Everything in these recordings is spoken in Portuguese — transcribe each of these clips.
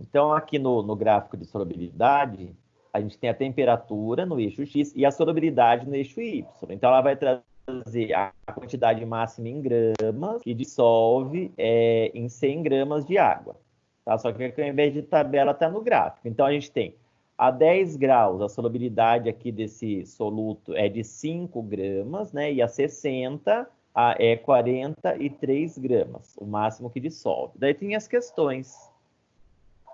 Então, aqui no gráfico de solubilidade, a gente tem a temperatura no eixo X e a solubilidade no eixo Y. Então, ela vai trazer a quantidade máxima em gramas que dissolve em 100 gramas de água. Tá? Só que aqui, ao invés de tabela, está no gráfico. Então, a gente tem a 10 graus, a solubilidade aqui desse soluto é de 5 gramas, né? E a 60 é 43 gramas, o máximo que dissolve. Daí tem as questões.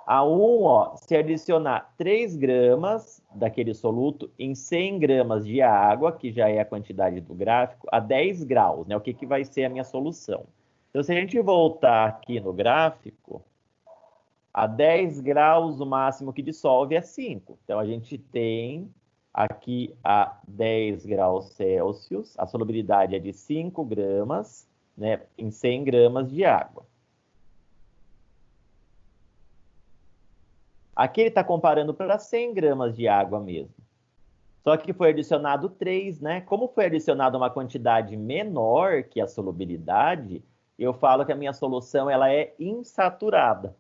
A 1, ó, se adicionar 3 gramas daquele soluto em 100 gramas de água, que já é a quantidade do gráfico, a 10 graus, né? O que vai ser a minha solução? Então, se a gente voltar aqui no gráfico, a 10 graus, o máximo que dissolve é 5. Então, a gente tem aqui a 10 graus Celsius, a solubilidade é de 5 gramas, né, em 100 gramas de água. Aqui ele está comparando para 100 gramas de água mesmo. Só que foi adicionado 3, né? Como foi adicionado uma quantidade menor que a solubilidade, eu falo que a minha solução ela é insaturada.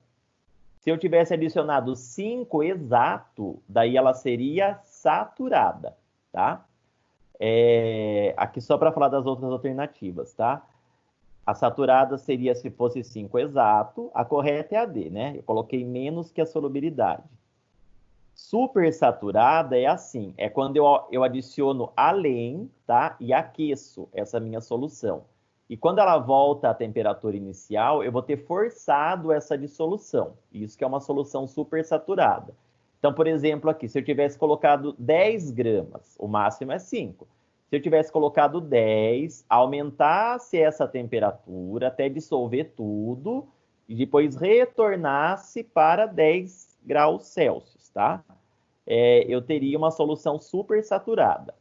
Se eu tivesse adicionado 5 exato, daí ela seria saturada, tá? Aqui só para falar das outras alternativas, tá? A saturada seria se fosse 5 exato, a correta é a D, né? Eu coloquei menos que a solubilidade. Supersaturada é assim, é quando eu adiciono além, tá? E aqueço essa minha solução. E quando ela volta à temperatura inicial, eu vou ter forçado essa dissolução. Isso que é uma solução supersaturada. Então, por exemplo, aqui, se eu tivesse colocado 10 gramas, o máximo é 5. Se eu tivesse colocado 10, aumentasse essa temperatura até dissolver tudo e depois retornasse para 10 graus Celsius, tá? Eu teria uma solução supersaturada.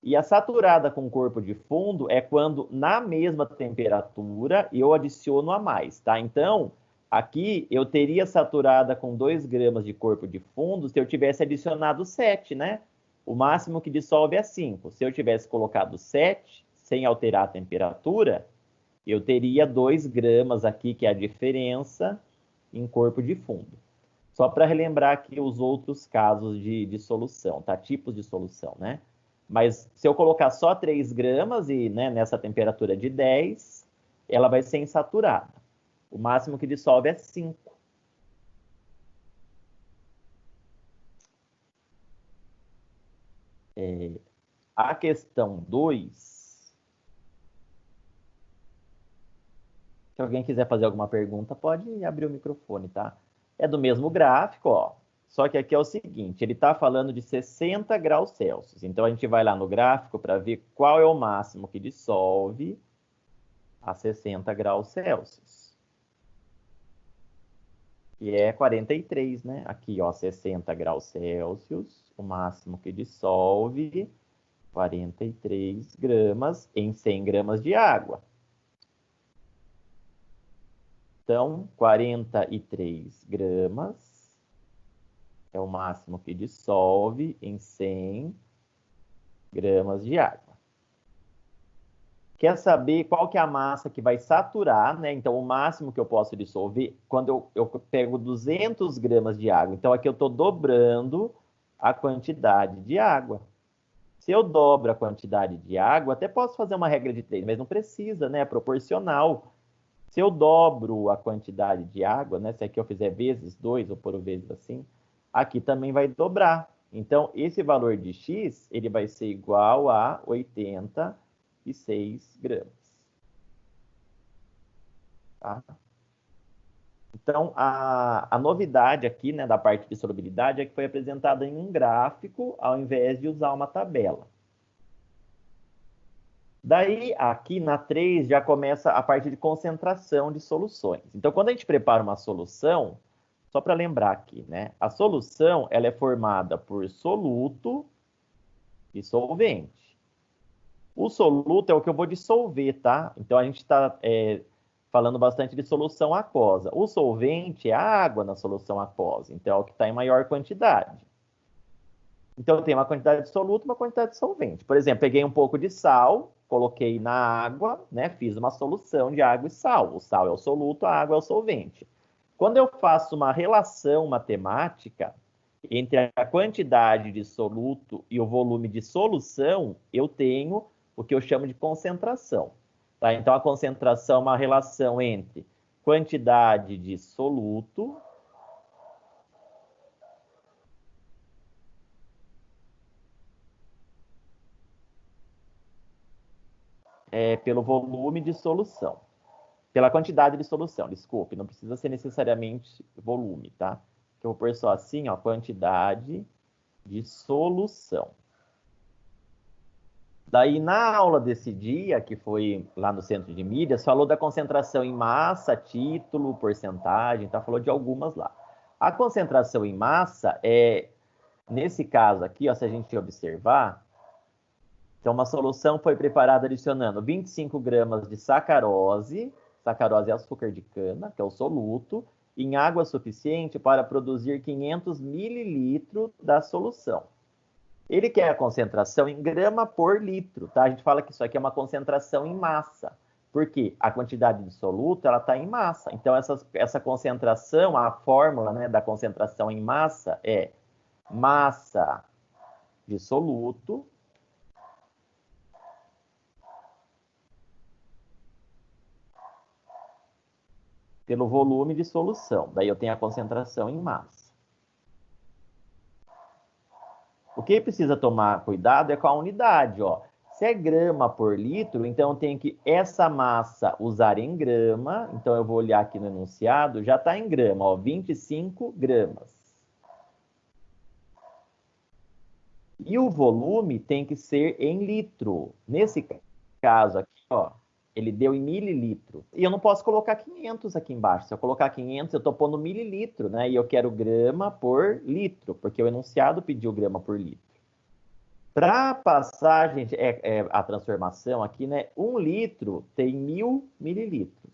E a saturada com corpo de fundo é quando, na mesma temperatura, eu adiciono a mais, tá? Então, aqui eu teria saturada com 2 gramas de corpo de fundo se eu tivesse adicionado 7, né? O máximo que dissolve é 5. Se eu tivesse colocado 7, sem alterar a temperatura, eu teria 2 gramas aqui, que é a diferença, em corpo de fundo. Só para relembrar aqui os outros casos de solução, tá? Tipos de solução, né? Mas se eu colocar só 3 gramas e, né, nessa temperatura de 10, ela vai ser insaturada. O máximo que dissolve é 5. A questão 2, se alguém quiser fazer alguma pergunta, pode abrir o microfone, tá? É do mesmo gráfico, ó. Só que aqui é o seguinte, ele está falando de 60 graus Celsius. Então, a gente vai lá no gráfico para ver qual é o máximo que dissolve a 60 graus Celsius. E é 43, né? Aqui, ó, 60 graus Celsius, o máximo que dissolve 43 gramas em 100 gramas de água. Então, 43 gramas é o máximo que dissolve em 100 gramas de água. Quer saber qual que é a massa que vai saturar, né? Então, o máximo que eu posso dissolver, quando eu pego 200 gramas de água. Então, aqui eu estou dobrando a quantidade de água. Se eu dobro a quantidade de água, até posso fazer uma regra de 3, mas não precisa, né? É proporcional. Se eu dobro a quantidade de água, né? Se aqui eu fizer vezes 2, ou por vezes assim, aqui também vai dobrar. Então, esse valor de x, ele vai ser igual a 86 gramas. Tá? Então, a novidade aqui, né, da parte de solubilidade é que foi apresentada em um gráfico, ao invés de usar uma tabela. Daí, aqui na 3, já começa a parte de concentração de soluções. Então, quando a gente prepara uma solução, só para lembrar aqui, né? A solução, ela é formada por soluto e solvente. O soluto é o que eu vou dissolver, tá? Então, a gente está falando bastante de solução aquosa. O solvente é a água na solução aquosa, então é o que está em maior quantidade. Então, eu tenho uma quantidade de soluto e uma quantidade de solvente. Por exemplo, peguei um pouco de sal, coloquei na água, né? Fiz uma solução de água e sal. O sal é o soluto, a água é o solvente. Quando eu faço uma relação matemática entre a quantidade de soluto e o volume de solução, eu tenho o que eu chamo de concentração. Tá? Então, a concentração é uma relação entre quantidade de soluto pelo volume de solução. Pela quantidade de solução, desculpe, não precisa ser necessariamente volume, tá? Eu vou pôr só assim, ó, quantidade de solução. Daí, na aula desse dia, que foi lá no Centro de Mídias, falou da concentração em massa, título, porcentagem, tá? Falou de algumas lá. A concentração em massa nesse caso aqui, ó, se a gente observar, então uma solução foi preparada adicionando 25 gramas de sacarose, sacarose é açúcar de cana, que é o soluto, em água suficiente para produzir 500 mililitros da solução. Ele quer a concentração em grama por litro, tá? A gente fala que isso aqui é uma concentração em massa, porque a quantidade de soluto, ela está em massa. Então, essa concentração, a fórmula, né, da concentração em massa é massa de soluto pelo volume de solução. Daí eu tenho a concentração em massa. O que precisa tomar cuidado é com a unidade, ó. Se é grama por litro, então eu tenho que essa massa usar em grama. Então eu vou olhar aqui no enunciado, já está em grama, ó, 25 gramas. E o volume tem que ser em litro. Nesse caso aqui, ó, ele deu em mililitro. E eu não posso colocar 500 aqui embaixo. Se eu colocar 500, eu estou pondo mililitro, né? E eu quero grama por litro, porque o enunciado pediu grama por litro. Para passar, gente, a transformação aqui, né? 1 litro tem 1000 mililitros.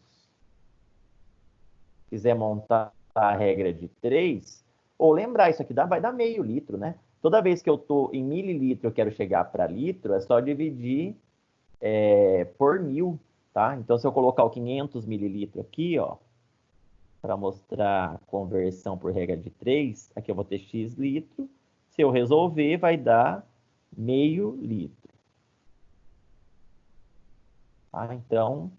Se quiser montar a regra de 3, ou lembrar, isso aqui vai dar meio litro, né? Toda vez que eu estou em mililitro, eu quero chegar para litro, é só dividir por 1000, tá? Então, se eu colocar o 500 mililitros aqui, ó, para mostrar a conversão por regra de 3, aqui eu vou ter x litro. Se eu resolver, vai dar meio litro. Tá? Então,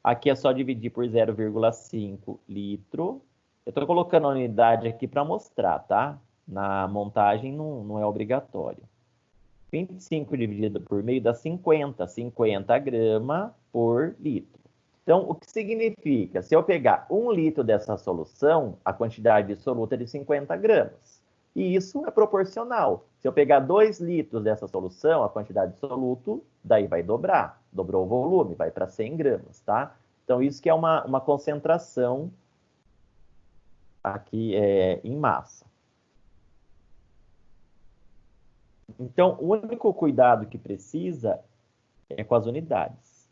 aqui é só dividir por 0,5 litro. Eu estou colocando a unidade aqui para mostrar, tá? Na montagem não é obrigatório. 25 dividido por meio dá 50. 50 gramas por litro. Então, o que significa? Se eu pegar 1 litro dessa solução, a quantidade de soluto é de 50 gramas. E isso é proporcional. Se eu pegar 2 litros dessa solução, a quantidade de soluto, daí vai dobrar. Dobrou o volume, vai para 100 gramas, tá? Então, isso que é uma concentração aqui em massa. Então, o único cuidado que precisa é com as unidades.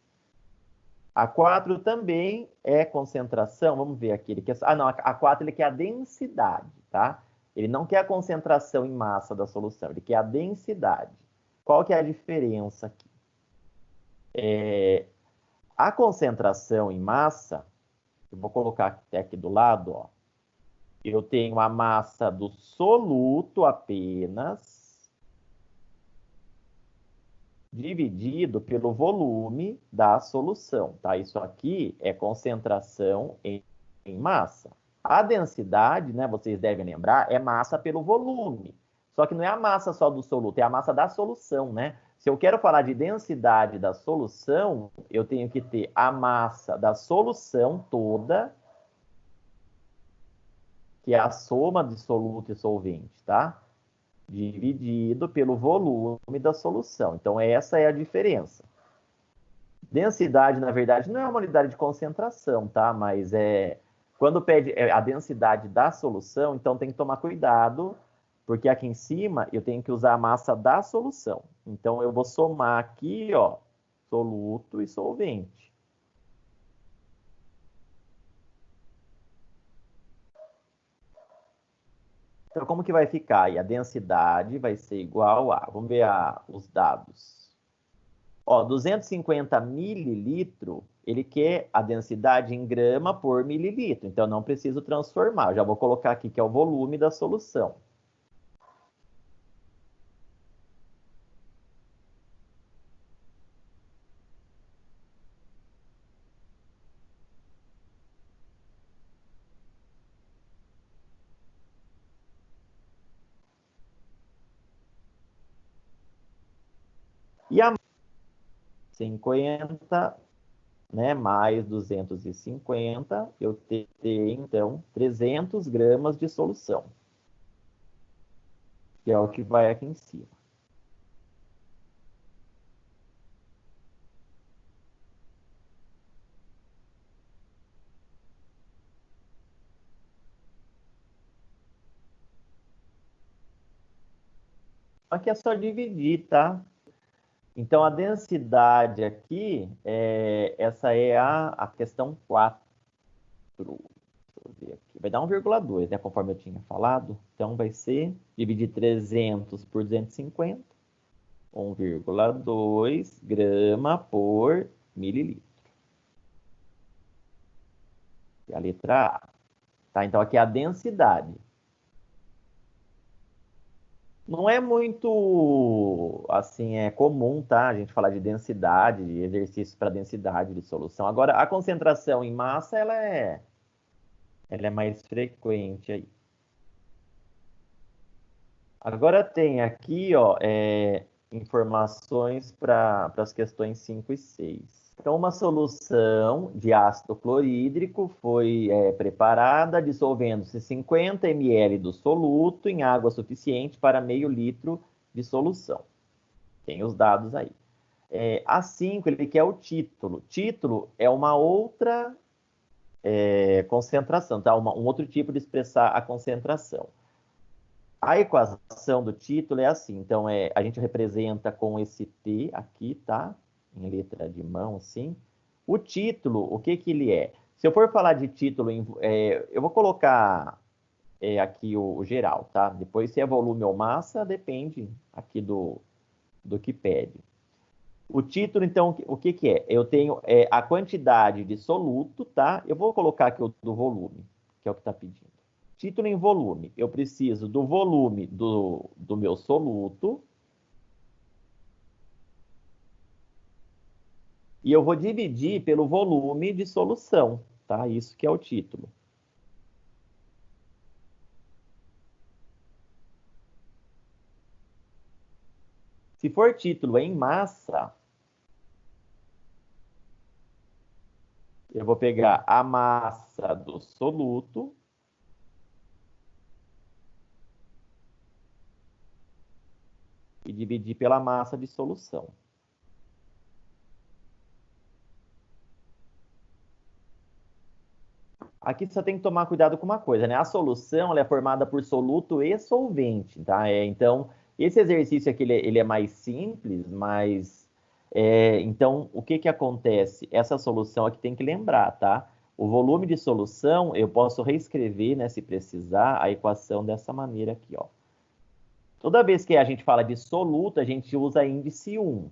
A 4 também é concentração. Vamos ver aqui. Ele quer... Ah, não. A 4 ele quer a densidade, tá? Ele não quer a concentração em massa da solução. Ele quer a densidade. Qual que é a diferença aqui? A concentração em massa, eu vou colocar até aqui do lado, ó. Eu tenho a massa do soluto apenas dividido pelo volume da solução, tá? Isso aqui é concentração em massa. A densidade, né, vocês devem lembrar, é massa pelo volume. Só que não é a massa só do soluto, é a massa da solução, né? Se eu quero falar de densidade da solução, eu tenho que ter a massa da solução toda, que é a soma de soluto e solvente, tá? Dividido pelo volume da solução. Então, essa é a diferença. Densidade, na verdade, não é uma unidade de concentração, tá? Mas quando pede a densidade da solução, então tem que tomar cuidado, porque aqui em cima eu tenho que usar a massa da solução. Então, eu vou somar aqui, ó, soluto e solvente. Então, como que vai ficar? E a densidade vai ser igual a... Vamos ver os dados. Ó, 250 mililitros, ele quer a densidade em grama por mililitro. Então, não preciso transformar. Eu já vou colocar aqui que é o volume da solução. E a 50, né, mais 250, eu terei, então, 300 gramas de solução, que é o que vai aqui em cima. Aqui é só dividir, tá? Então, a densidade aqui, essa é a questão 4. Deixa eu ver aqui. Vai dar 1,2, né? Conforme eu tinha falado. Então, vai ser dividir 300 por 250. 1,2 grama por mililitro. É a letra A. Tá? Então, aqui é a densidade. Não é muito, assim, comum, tá? A gente falar de densidade, de exercício para densidade de solução. Agora, a concentração em massa, ela é mais frequente aí. Agora tem aqui, ó, informações para as questões 5 e 6. Então, uma solução de ácido clorídrico foi preparada dissolvendo-se 50 ml do soluto em água suficiente para meio litro de solução. Tem os dados aí. A5, ele quer o título. Título é uma outra concentração, tá? Um outro tipo de expressar a concentração. A equação do título é assim, então a gente representa com esse T aqui, tá? Em letra de mão, assim. O título, o que que ele é? Se eu for falar de título, eu vou colocar aqui o geral, tá? Depois, se é volume ou massa, depende aqui do que pede. O título, então, o que que é? Eu tenho a quantidade de soluto, tá? Eu vou colocar aqui o do volume, que é o que está pedindo. Título em volume. Eu preciso do volume do meu soluto. E eu vou dividir pelo volume de solução, tá? Isso que é o título. Se for título em massa, eu vou pegar a massa do soluto e dividir pela massa de solução. Aqui só tem que tomar cuidado com uma coisa, né? A solução ela é formada por soluto e solvente, tá? Então, esse exercício aqui ele é mais simples, mas então o que que acontece? Essa solução aqui tem que lembrar, tá? O volume de solução eu posso reescrever, né, se precisar, a equação dessa maneira aqui, ó. Toda vez que a gente fala de soluto, a gente usa índice 1.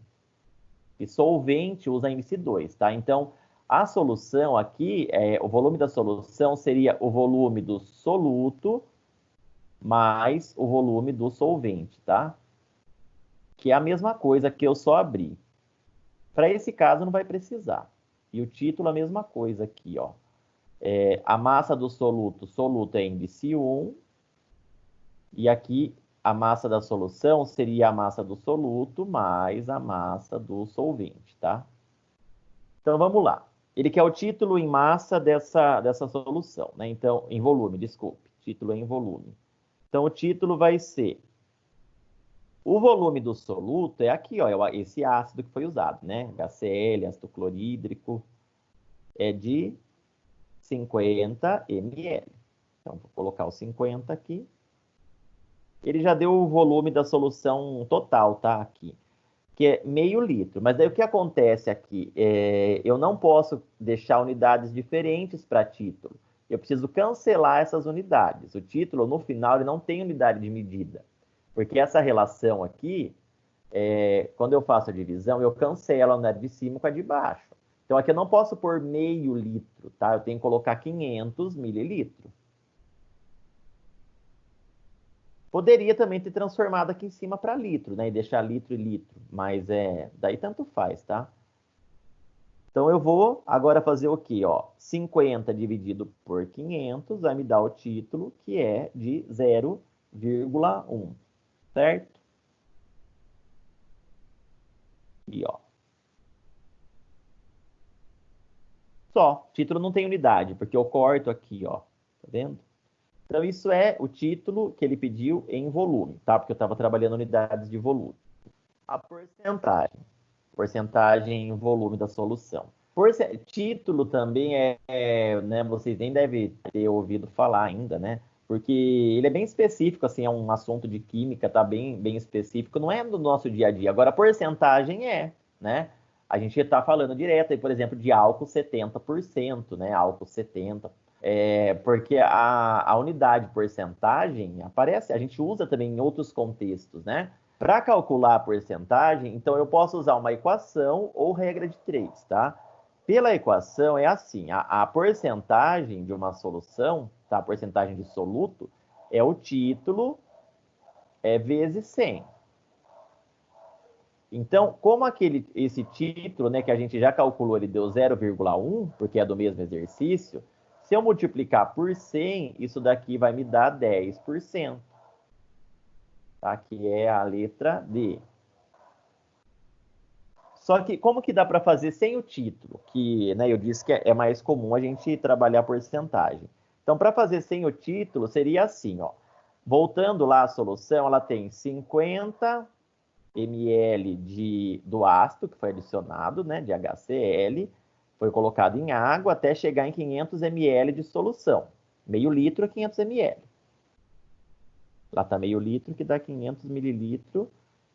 E solvente usa índice 2, tá? Então, a solução aqui, o volume da solução seria o volume do soluto mais o volume do solvente, tá? Que é a mesma coisa que eu só abri. Para esse caso, não vai precisar. E o título, a mesma coisa aqui, ó. A massa do soluto é índice 1. E aqui, a massa da solução seria a massa do soluto mais a massa do solvente, tá? Então, vamos lá. Ele quer o título em massa dessa solução, né? Então, em volume, desculpe. Título em volume. Então, o título vai ser... O volume do soluto é aqui, ó, esse ácido que foi usado, né? HCl, ácido clorídrico, é de 50 ml. Então, vou colocar o 50 aqui. Ele já deu o volume da solução total, tá? Aqui. Que é meio litro. Mas daí o que acontece aqui? Eu não posso deixar unidades diferentes para título. Eu preciso cancelar essas unidades. O título, no final, ele não tem unidade de medida. Porque essa relação aqui quando eu faço a divisão, eu cancelo a unidade de cima com a de baixo. Então, aqui eu não posso pôr meio litro, tá? Eu tenho que colocar 500 mililitros. Poderia também ter transformado aqui em cima para litro, né? E deixar litro e litro. Mas daí tanto faz, tá? Então, eu vou agora fazer o quê? Ó, 50 dividido por 500 vai me dar o título, que é de 0,1, certo? E, ó. Só. Título não tem unidade, porque eu corto aqui, ó. Tá vendo? Então, isso é o título que ele pediu em volume, tá? Porque eu estava trabalhando unidades de volume. A porcentagem. Porcentagem em volume da solução. Título também né, vocês nem devem ter ouvido falar ainda, né? Porque ele é bem específico, assim, é um assunto de química, tá bem específico, não é do nosso dia a dia. Agora, a porcentagem né? A gente está falando direto, aí, por exemplo, de álcool 70%, né? Álcool 70%. Porque a unidade porcentagem aparece, a gente usa também em outros contextos, né? Para calcular a porcentagem, então eu posso usar uma equação ou regra de 3, tá? Pela equação é assim, a porcentagem de uma solução, tá? A porcentagem de soluto é o título vezes 100. Então, como esse título, né, que a gente já calculou, ele deu 0,1, porque é do mesmo exercício, se eu multiplicar por 100, isso daqui vai me dar 10%, tá? Que é a letra D. Só que como que dá para fazer sem o título? Que, né, eu disse que é mais comum a gente trabalhar porcentagem. Então, para fazer sem o título, seria assim, ó. Voltando lá à solução, ela tem 50 ml do ácido, que foi adicionado, né, de HCl, foi colocado em água até chegar em 500 ml de solução. Meio litro a 500 ml. Lá está meio litro, que dá 500 mililitros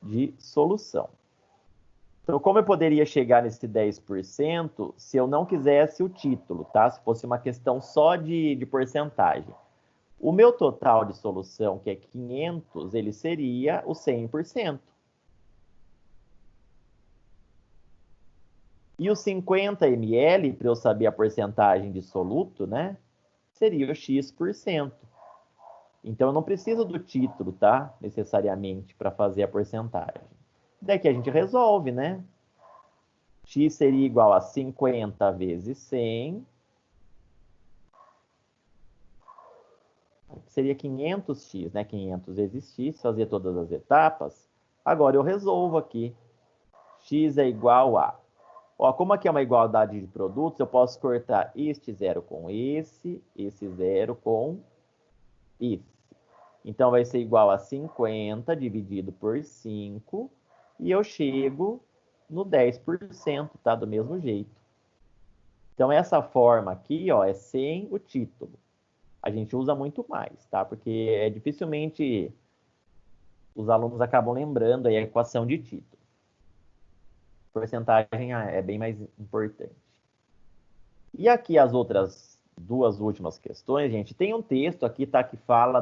de solução. Então, como eu poderia chegar nesse 10% se eu não quisesse o título, tá? Se fosse uma questão só de porcentagem. O meu total de solução, que é 500, ele seria o 100%. E os 50 ml, para eu saber a porcentagem de soluto, né? Seria o X%. Então, eu não preciso do título, tá? Necessariamente, para fazer a porcentagem. Daqui a gente resolve, né? X seria igual a 50 vezes 100. Seria 500x, né? 500 vezes x, fazer todas as etapas. Agora eu resolvo aqui. X é igual a... Ó, como aqui é uma igualdade de produtos, eu posso cortar este zero com esse zero com esse. Então, vai ser igual a 50 dividido por 5, e eu chego no 10%, tá? Do mesmo jeito. Então, essa forma aqui, ó, é sem o título. A gente usa muito mais, tá? Porque dificilmente os alunos acabam lembrando aí a equação de título. Porcentagem é bem mais importante. E aqui as outras duas últimas questões, gente, tem um texto aqui, tá, que fala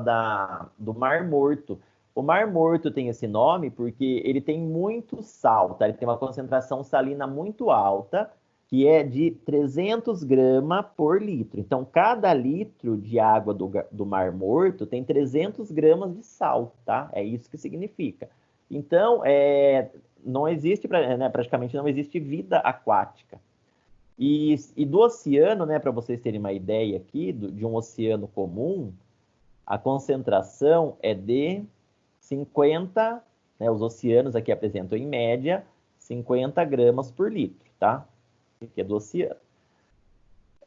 do Mar Morto. O Mar Morto tem esse nome porque ele tem muito sal, tá? Ele tem uma concentração salina muito alta, que é de 300 gramas por litro. Então, cada litro de água do Mar Morto tem 300 gramas de sal, tá? É isso que significa. Então, não existe, né, praticamente não existe vida aquática. E do oceano, né, para vocês terem uma ideia aqui, de um oceano comum, a concentração é de 50, né, os oceanos aqui apresentam em média 50 gramas por litro, tá? Que é do oceano.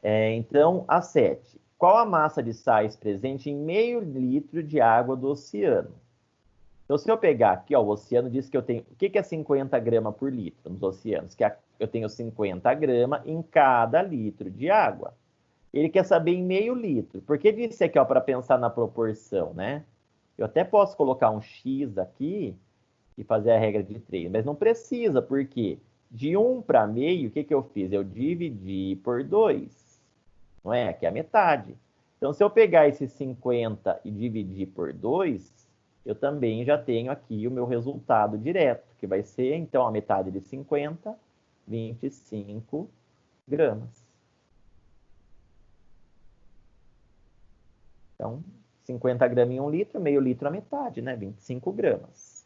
Então, a 7. Qual a massa de sais presente em meio litro de água do oceano? Então, se eu pegar aqui, ó, o oceano diz que eu tenho... O que é 50 gramas por litro nos oceanos? Que eu tenho 50 gramas em cada litro de água. Ele quer saber em meio litro. Por que disse aqui, ó, para pensar na proporção, né? Eu até posso colocar um X aqui e fazer a regra de 3, mas não precisa, porque de 1 para meio, o que eu fiz? Eu dividi por 2, não é? Que é a metade. Então, se eu pegar esse 50 e dividir por 2, eu também já tenho aqui o meu resultado direto, que vai ser, então, a metade de 50, 25 gramas. Então, 50 gramas em 1 litro, meio litro a metade, né? 25 gramas.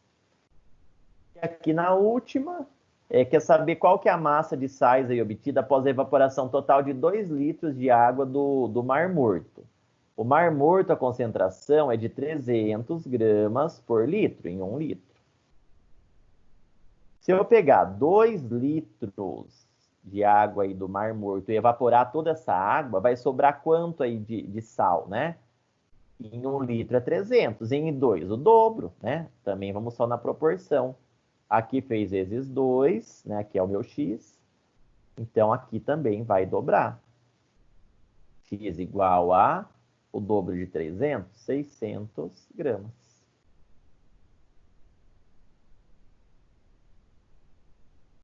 E aqui na última, quer saber qual que é a massa de sais aí obtida após a evaporação total de 2 litros de água do Mar Morto. O Mar Morto, a concentração é de 300 gramas por litro, em 1 litro. Se eu pegar 2 litros de água aí do Mar Morto e evaporar toda essa água, vai sobrar quanto aí de sal, né? Em 1 litro é 300, em 2 o dobro, né? Também vamos só na proporção. Aqui fez vezes 2, né? Aqui é o meu x. Então, aqui também vai dobrar. X igual a o dobro de 300, 600 gramas.